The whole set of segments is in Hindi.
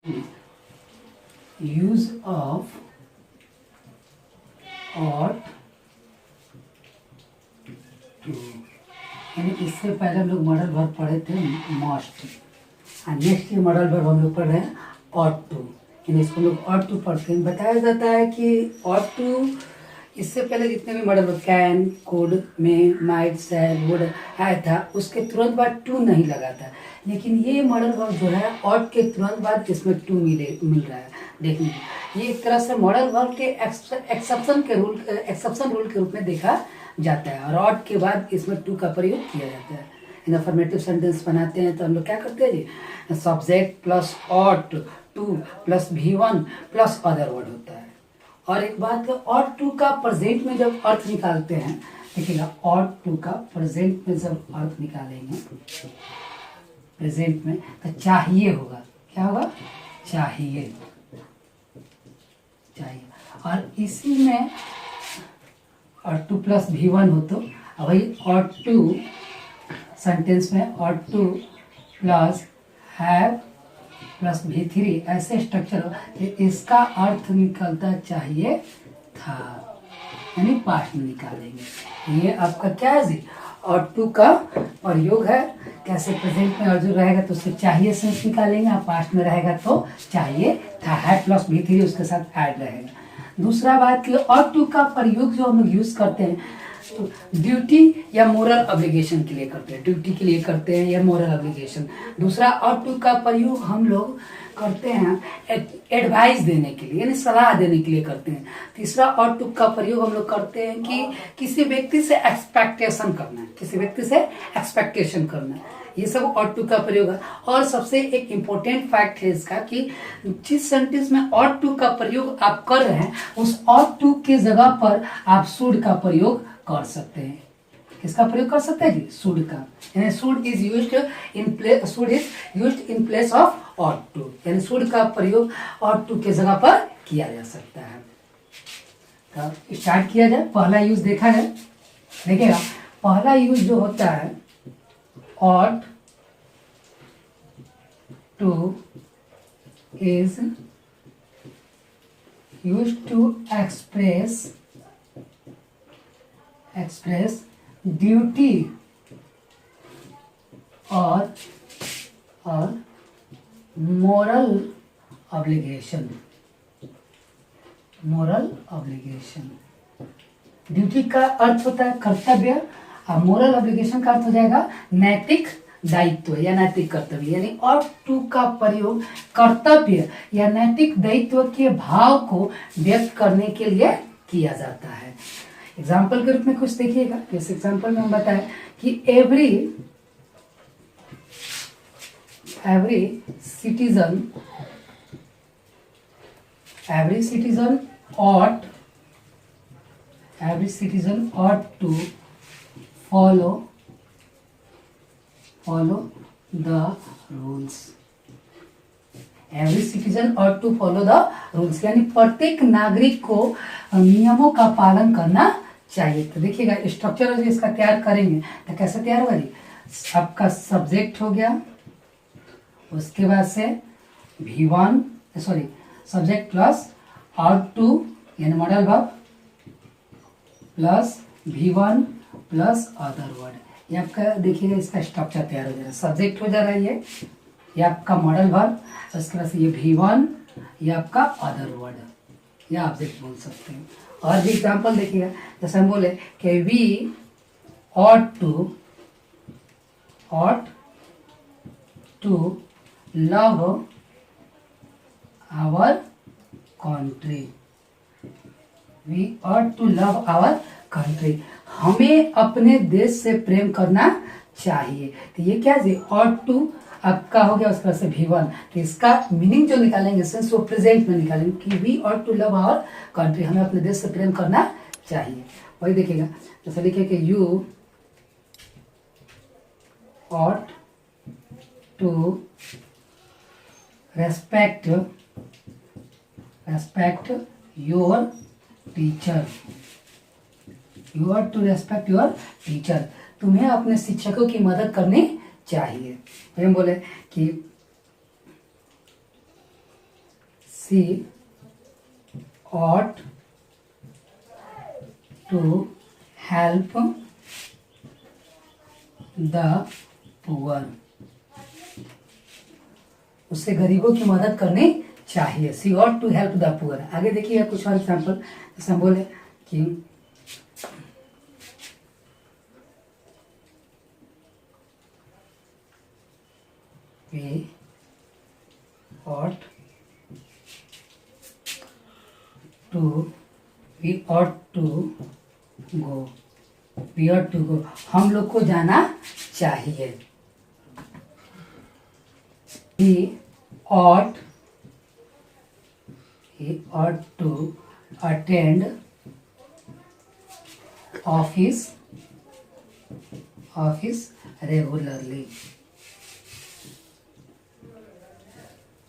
यूज ऑफ ought to, यानी इससे पहले हम लोग मॉडल वर्ब पढ़े थे मस्ट, और नेक्स्ट ये मॉडल वर्ब हम लोग पढ़ रहे हैं ought to, यानी इसको लोग ought to पढ़ते हैं। बताया जाता है कि ought to इससे पहले जितने भी model verb can, could, may, might, shall, would आया था, उसके तुरंत बाद टू नहीं लगा था, लेकिन ये मॉडल वर्ब जो है ought के तुरंत बाद इसमें टू मिल रहा है। देखिए ये एक तरह से मॉडल वर्ब के एक्सेप्शन रूल के रूप में देखा जाता है, और ought के बाद इसमें टू का प्रयोग किया जाता है। इन अफर्मेटिव सेंटेंस बनाते हैं तो हम लोग क्या करते हैं जी, subject plus ought to plus V1 plus other word होता है। और एक बात ought टू का प्रेजेंट में जब अर्थ निकालते हैं, देखिएगा ought टू का प्रेजेंट में जब अर्थ निकालेंगे प्रेजेंट में तो चाहिए होगा, क्या होगा, चाहिए, चाहिए। और इसी में ought टू प्लस V1 हो तो वही ought टू सेंटेंस में ought to plus have plus V3 ऐसे स्ट्रक्चर हो, इसका अर्थ निकलता चाहिए था, यानी पास्ट में निकालेंगे। ये आपका क्या है जी, ought टू का प्रयोग है। कैसे प्रेजेंट में अर्जुन रहेगा तो उससे चाहिए सेंस निकालेंगे, और पास्ट में रहेगा तो चाहिए था, है प्लस V3 उसके साथ ऐड रहेगा। दूसरा बात कि ought टू का प्रयोग जो हम लोग यूज करते हैं तो ड्यूटी या मोरल ऑब्लिगेशन के लिए करते हैं, ड्यूटी के लिए करते हैं या मोरल ऑब्लिगेशन। दूसरा ought टू का प्रयोग हम लोग करते हैं एडवाइस देने के लिए, यानी सलाह देने के लिए करते हैं। तीसरा ought टू का प्रयोग हम लोग करते हैं कि किसी व्यक्ति से एक्सपेक्टेशन करना है, किसी व्यक्ति से एक्सपेक्टेशन करना है, ये सब ought टू का प्रयोग है। और सबसे एक इम्पोर्टेंट फैक्ट है इसका कि जिस सेंटेंस में ought टू का प्रयोग आप कर रहे हैं उस ought टू के जगह पर आप should का प्रयोग कर सकते हैं। किसका प्रयोग कर सकते हैं जी, should का, यानी should is used in place of ought to, यानी should का प्रयोग ought टू के जगह पर किया जा सकता है। तो स्टार्ट किया जाए, पहला यूज देखा जाए। देखिएगा पहला यूज जो होता है ought to is used to express duty or moral obligation। Duty का अर्थ होता है कर्तव्य, और मोरल ऑब्लिगेशन का अर्थ हो जाएगा नैतिक दायित्व या नैतिक कर्तव्य। यानी ought टू का प्रयोग कर्तव्य या नैतिक दायित्व के भाव को व्यक्त करने के लिए किया जाता है। एग्जाम्पल के रूप में कुछ देखिएगा। इस एग्जाम्पल में हम बताएं कि every citizen ought to follow the rules। Every citizen ought to follow the rules, यानी प्रत्येक नागरिक को नियमों का पालन करना चाहिए। तो देखिएगा स्ट्रक्चर जो इसका तैयार करेंगे तो कैसे तैयार होगा जी, आपका सब्जेक्ट हो गया, उसके बाद से सब्जेक्ट प्लस ought to यानी modal verb plus V1 plus other word. ये आपका देखिएगा इसका स्ट्रक्चर तैयार हो जा रहा है। सब्जेक्ट हो जा रहा है ये आपका मॉडल वर्ब, उसके बाद से ये V1, ये आपका अदर वर्ड या ऑब्जेक्ट बोल सकते हैं। और भी एग्जाम्पल देखिएगा, जैसे हम बोले कि we ought to love our country। We ought to love our country, हमें अपने देश से प्रेम करना चाहिए। तो ये क्या जी, ought to आपका हो गया, उसके बाद से V1। तो इसका मीनिंग जो निकालेंगे सेंस वो प्रेजेंट में निकालेंगे कि we ought to love our country, हमें अपने देश से प्रेम करना चाहिए। वही देखिएगा, जैसे लिखे कि you ought to respect your teacher। You ought to respect your teacher, तुम्हें अपने शिक्षकों की मदद करनी चाहिए। हम बोले कि सी ought to help the poor, उससे गरीबों की मदद करनी चाहिए। सी ought to help the poor। आगे देखिए कुछ और एग्जाम्पल, जैसे हम बोले कि we ought to go, we ought to go, हम लोग को जाना चाहिए। he ought to attend office regularly,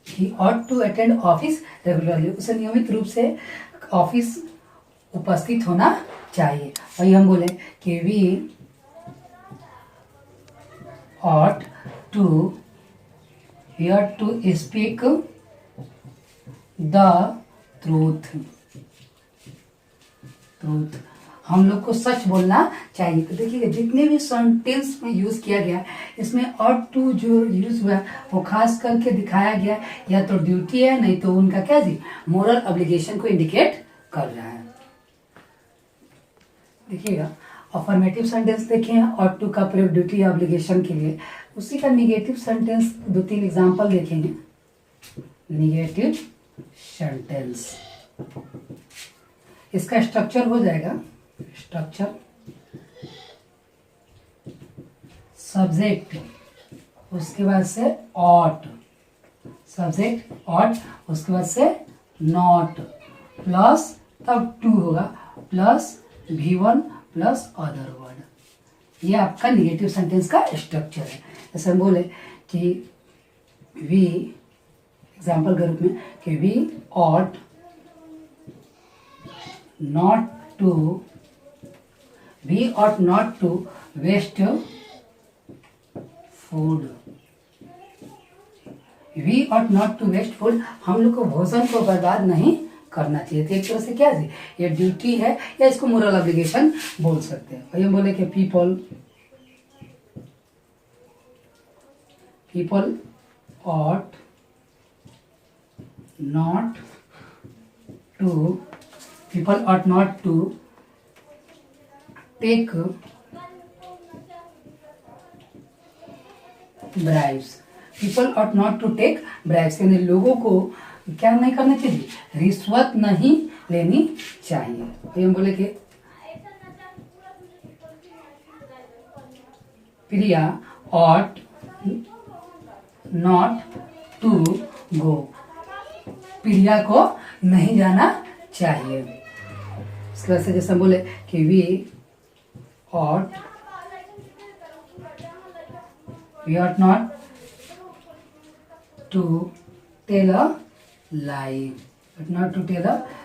he ought to attend office regularly, उसे नियमित रूप से ऑफिस उपस्थित होना चाहिए। वही हम बोले कि we ought to speak the truth, हम लोग को सच बोलना चाहिए। तो देखिए जितने भी सेंटेंस में यूज किया गया इसमें ought to जो यूज हुआ वो खास करके दिखाया गया या तो ड्यूटी है, नहीं तो उनका क्या जी मोरल ऑब्लिगेशन को इंडिकेट कर रहा है। देखिएगा अफर्मेटिव सेंटेंस देखें ought to का प्रयोग ड्यूटी या ऑब्लिगेशन के लिए, उसी का निगेटिव सेंटेंस 2-3 एग्जांपल देखेंगे। निगेटिव सेंटेंस, इसका स्ट्रक्चर हो जाएगा, स्ट्रक्चर सब्जेक्ट, उसके बाद से ought, सब्जेक्ट ought, उसके बाद से not प्लस तब टू होगा plus V1 plus other word, ये आपका निगेटिव सेंटेंस का स्ट्रक्चर है। जैसे हम बोले कि वी एग्जाम्पल के रूप में कि we ought not to waste food, we ought not to waste food, हम लोग को भोजन को बर्बाद नहीं करना चाहिए। तो एक तरह से क्या है ये ड्यूटी है या इसको मोरल ऑब्लिगेशन बोल सकते हैं। वही हम बोले कि people ought not to take bribes, people ought not to take bribes, यानी लोगों को क्या नहीं करना चाहिए, रिश्वत नहीं लेनी चाहिए। तो हम बोले कि प्रिया ought not to go, प्रिया को नहीं जाना चाहिए। इसके बाद से जैसे हम बोले कि we ought not to tell a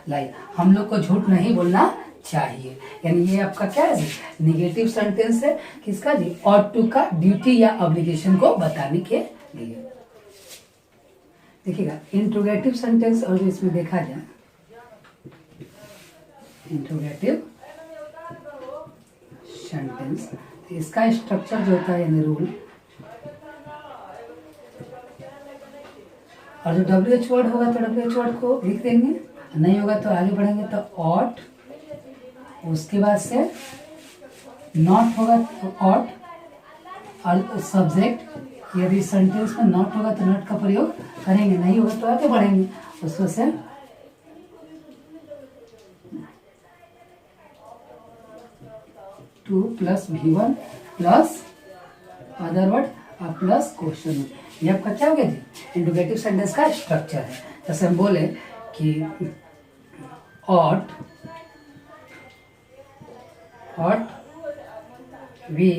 lie, हम लोग को झूठ नहीं बोलना चाहिए। यानी ये आपका क्या है निगेटिव सेंटेंस है किसका जी ought to का ड्यूटी या ऑब्लिगेशन को बताने के लिए। देखिएगा इंट्रोगेटिव सेंटेंस और इसमें देखा जाए इंट्रोगेटिव सेंटेंस, इसका स्ट्रक्चर जो होता है यानी रूल, और जो WH वर्ड होगा तो WH वर्ड को लिख देंगे, नहीं होगा तो आगे बढ़ेंगे तो ought, उसके बाद से not होगा तो ought और सब्जेक्ट, यदि सेंटेंस में not होगा तो not का प्रयोग करेंगे, नहीं होगा तो आगे बढ़ेंगे उसमें से to plus V1 plus other word और प्लस क्वेश्चन। ये आपका क्या हो गया जी इंट्रोगेटिव सेंटेंस का स्ट्रक्चर है। जैसे हम बोले कि ought we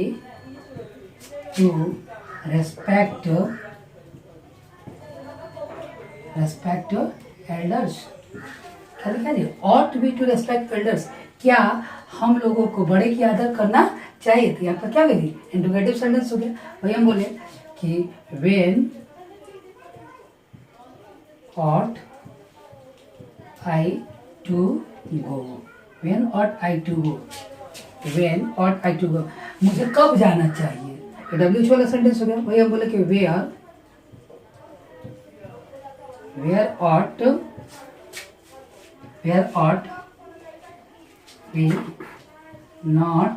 to respect elders, क्या लिखा जी ought we to respect elders, क्या हम लोगों को बड़े की आदर करना चाहिए। तो यहाँ पर क्या होगी इंट्रोगेटिव सेंटेंस हो गया। वही हम बोले कि when ought I to go? When ought I to go? When ought I to go? मुझे कब जाना चाहिए? ये WH वाला सेंटेंस हो गया। वही हम बोले कि where ought we not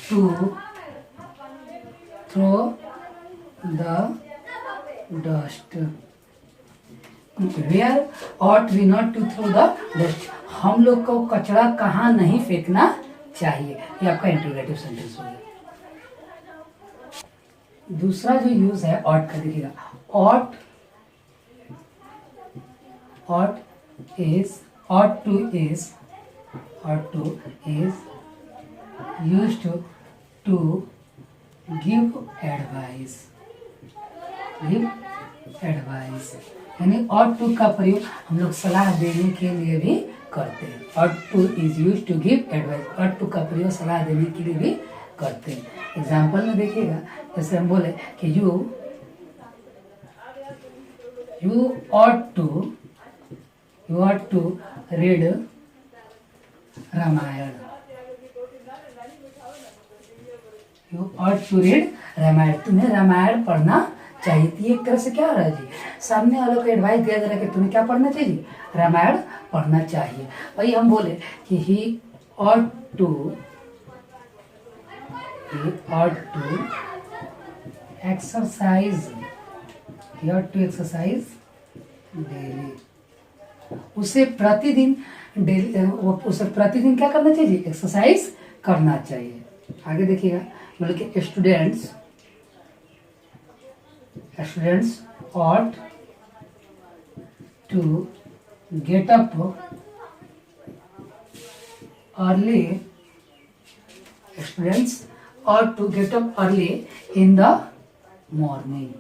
to throw the dust? Where ought we not to throw the dust? हम लोग को कचरा कहाँ नहीं फेंकना चाहिए। ये आपका इंटरोगेटिव सेंटेंस हो गया। दूसरा जो यूज है ought का, देखिएगा ought is used to give advice। यानी ought to का प्रयोग हम लोग सलाह देने के लिए भी करते हैं। ought to is used to give advice। ought to का प्रयोग सलाह देने के लिए भी करते हैं। एग्जाम्पल में देखिएगा, जैसे हम बोले कि you ought to read Ramayan. You ought to read Ramayan. तुम्हें रामायण पढ़ना चाहिए। तो एक तरह से क्या हो रहा है जी, सामने वालों को एडवाइस दिया जा रहा है कि तुम्हें क्या पढ़ना चाहिए, रामायण पढ़ना चाहिए। वही हम बोले कि he ought to exercise daily। उसे प्रतिदिन क्या करना चाहिए, एक्सरसाइज करना चाहिए। आगे देखिएगा, मतलब कि students ought to get up early। Students ought to get up early in the morning।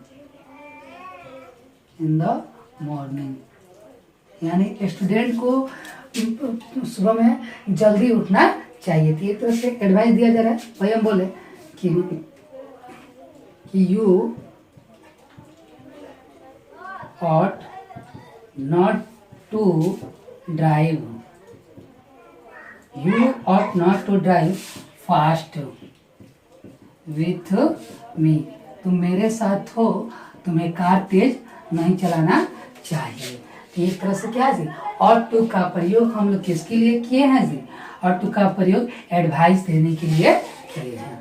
यानी स्टूडेंट को सुबह में जल्दी उठना चाहिए। तो एक तरह से एडवाइस दिया जा रहा है। वही हम बोले कि you ought not to drive fast with me। तुम मेरे साथ हो, तुम्हें कार तेज नहीं चलाना चाहिए। तो एक तरह से क्या है जी, ought to का प्रयोग हम लोग किसके लिए किए हैं जी, ought to का प्रयोग एडवाइस देने के लिए किए हैं।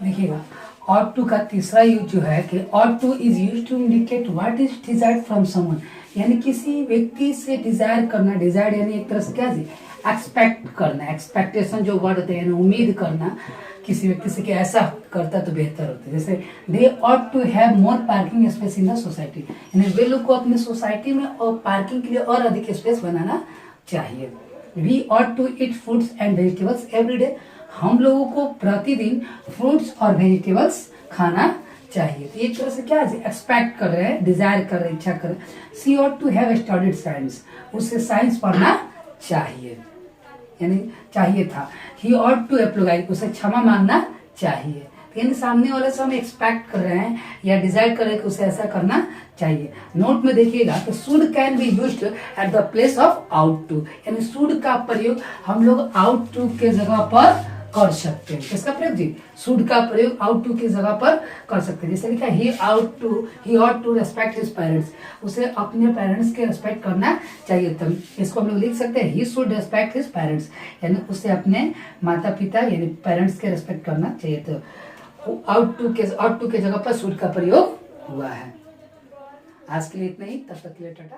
देखिएगा, ought to का तीसरा यूज जो है कि ought to is used to indicate what is desired from someone। यानी किसी व्यक्ति से डिजायर करना। डिजायर यानी एक तरह से क्या जी, एक्सपेक्ट करना। एक्सपेक्टेशन जो वर्ड होते हैं, उम्मीद करना किसी व्यक्ति से कि ऐसा करता तो बेहतर होता। जैसे दे ought to have more parking space in the society। यानी वे लोग को अपने सोसाइटी में और पार्किंग के लिए और अधिक स्पेस बनाना चाहिए। We ought to eat fruits and vegetables every day। हम लोगों को प्रतिदिन फ्रूट्स और वेजिटेबल्स खाना चाहिए। तो एक तरह से क्या है, एक्सपेक्ट कर रहे हैं, डिजायर कर रहे हैं, इच्छा कर रहे हैं। She ought to have studied science। उसे साइंस पढ़ना चाहिए, यानी चाहिए था। He ought to apologize। उसे क्षमा मांगना चाहिए। यानी सामने वाले से हम एक्सपेक्ट कर रहे हैं या डिजायर कर रहे हैं कि उसे ऐसा करना चाहिए। नोट में देखिएगा कि should can be used at the place of ought to. यानी शुड का प्रयोग हम लोग आउट टू के जगह पर कर सकते हैं। किसका प्रयोग जी, शुड का प्रयोग आउट टू की जगह पर कर सकते हैं। जैसे लिखा है ही ought to respect his parents। उसे अपने पेरेंट्स के रेस्पेक्ट करना चाहिए। तो इसको हम लोग लिख सकते हैं he should respect his parents. यानी उसे अपने माता पिता यानी पेरेंट्स के रेस्पेक्ट करना चाहिए। तो आउट टू के जगह पर शुड का प्रयोग हुआ है। आज के लिए इतना ही, तब तक के लिए टाटा।